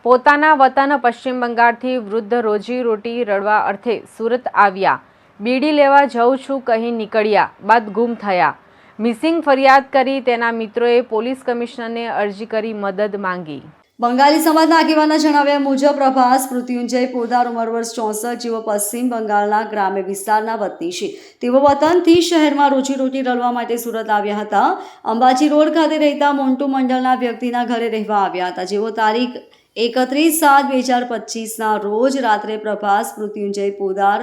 પોતાના વતન પશ્ચિમ બંગાળથી વૃદ્ધ રોજીરોટી રળવા અર્થે સુરત આવ્યા. બીડી લેવા જઉં છું કહી નીકળ્યા બાદ ગુમ થયા. મિસિંગ ફરિયાદ કરી તેના મિત્રોએ પોલીસ કમિશનરને અરજી કરી મદદ માંગી. બંગાળી સમાજના આગેવાનના જણાવ્યા મુજબ પ્રભાસ મૃત્યુંજય પોદાર ઉંમર વર્ષ 64 જેઓ પશ્ચિમ બંગાળના ગ્રામ્ય વિસ્તારના વતની છે. તેઓ વતનથી શહેરમાં રોજીરોટી રળવા માટે સુરત આવ્યા હતા. અંબાજી રોડ ખાતે રહેતા મોન્ટુ મંડળના વ્યક્તિના ઘરે રહેવા આવ્યા હતા, જેઓ તારીખ 31/7/2025ના રોજ રાત્રે પ્રભાસ મૃત્યુંજય પોદાર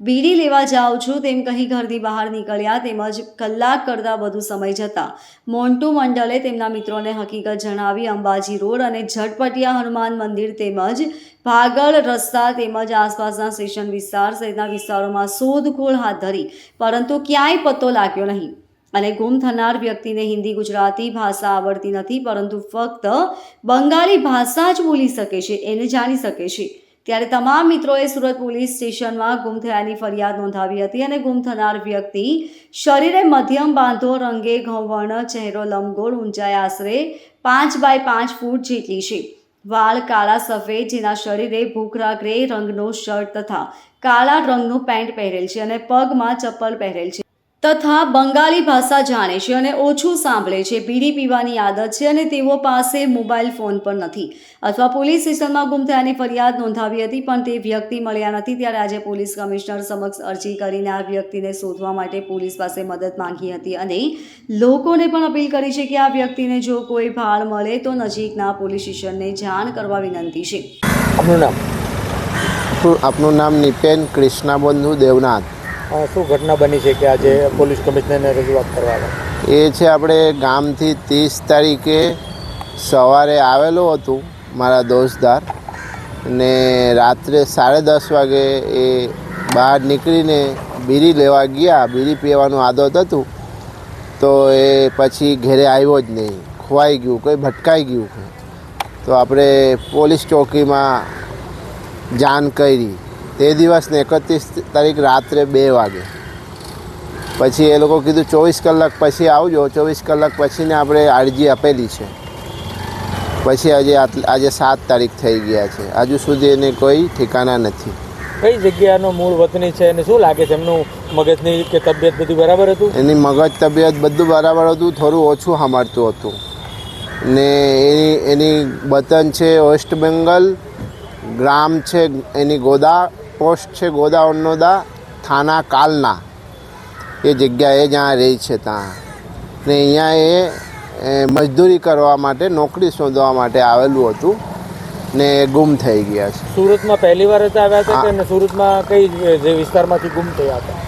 બીડી લેવા જાઉં છું તેમ કહી ઘરની બહાર નીકળ્યા. તેમજ કલાક કરતાં વધુ સમય જતાં મોન્ટુ મંડલે તેમના મિત્રોને હકીકત જણાવી અંબાજી રોડ અને ઝટપટિયા હનુમાન મંદિર તેમજ ભાગળ રસ્તા તેમજ આસપાસના સ્ટેશન વિસ્તાર સહિતના વિસ્તારોમાં શોધખોળ હાથ ધરી, પરંતુ ક્યાંય પત્તો લાગ્યો નહીં અને ગુમ થનાર વ્યક્તિને હિન્દી ગુજરાતી ભાષા આવડતી નથી, પરંતુ ફક્ત બંગાળી ભાષા જ બોલી શકે છે એને જાણી શકે છે. ત્યારે તમામ મિત્રોએ સુરત પોલીસ સ્ટેશનમાં ગુમ થયાની ફરિયાદ નોંધાવી હતી અને ગુમ થનાર વ્યક્તિ શરીરે મધ્યમ બાંધો, રંગે ઘઉંવર્ણ, ચહેરો લંબગોળ, ઊંચાઈ આશરે 5 બાય 5 ફૂટ જેટલી છે, વાળ કાળા સફેદ, જેના શરીરે ભૂખરા ગ્રે રંગનો શર્ટ તથા કાળા રંગનું પેન્ટ પહેરેલ છે અને પગમાં ચપ્પલ પહેરેલ છે તથા બંગાળી ભાષા જાણે છે અને ઓછું સાંભળે છે. બીડી પીવાની આદત છે અને તેઓ પાસે મોબાઈલ ફોન પણ નથી અથવા પોલીસ સ્ટેશનમાં ગુમ થયાની ફરિયાદ નોંધાવી હતી, પણ તે વ્યક્તિ મળ્યા નથી. ત્યારે આજે પોલીસ કમિશનર સમક્ષ અરજી કરીને આ વ્યક્તિને શોધવા માટે પોલીસ પાસે મદદ માંગી હતી અને લોકોને પણ અપીલ કરી છે કે આ વ્યક્તિને જો કોઈ ભાળ મળે તો નજીકના પોલીસ સ્ટેશનને જાણ કરવા વિનંતી છે. આપનું નામ નિપેન કૃષ્ણબંધુ દેવનાથ. શું ઘટના બની છે કે આજે પોલીસ કમિશનરને રજૂઆત કરવા એ છે, આપણે ગામથી 30 તારીખે સવારે આવેલો હતું મારા દોસ્તદાર, ને રાત્રે 10:30 વાગે એ બહાર નીકળીને બીડી લેવા ગયા. બીડી પીવાનું આદત હતું તો એ પછી ઘરે આવ્યો જ નહીં, ખોવાઈ ગયું, કોઈ ભટકાઈ ગયું. તો આપણે પોલીસ ચોકીમાં જાણ કરી. તે દિવસને 31 તારીખ રાત્રે 2 વાગે પછી એ લોકો કીધું 24 કલાક પછી આવજો. 24 કલાક પછીને આપણે અરજી આપેલી છે. પછી આજે 7 તારીખ થઈ ગયા છે, હજુ સુધી એને કોઈ ઠેકાણા નથી. કઈ જગ્યાનો મૂળ વતની છે અને શું લાગે છે એમનું મગજની કે તબિયત બધું બરાબર હતું? એની મગજ તબિયત બધું બરાબર હતું, થોડું ઓછું સાંભળતું હતું. ને એની વતન છે વેસ્ટ બેંગલ, ગ્રામ છે એની ગોદા, પોસ્ટ છે ગોદા ઓન્નોદા, થાના કાલના, એ જગ્યાએ જ્યાં રહી છે ત્યાં. ને અહીંયા એ મજદૂરી કરવા માટે, નોકરી શોધવા માટે આવેલું હતું ને ગુમ થઈ ગયા છે. સુરતમાં પહેલી વાર જ આવ્યા હતા કે સુરતમાં કઈ જે વિસ્તારમાંથી ગુમ થયા હતા?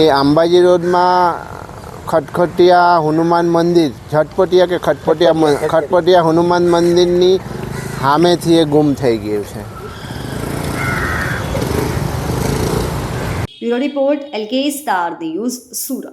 એ અંબાજી રોડમાં ખટખટિયા હનુમાન મંદિર, ઝટપટિયા કે ખટપટિયા હનુમાન મંદિરની સામેથી એ ગુમ થઈ ગયું છે. Bureau report LK star news Surat.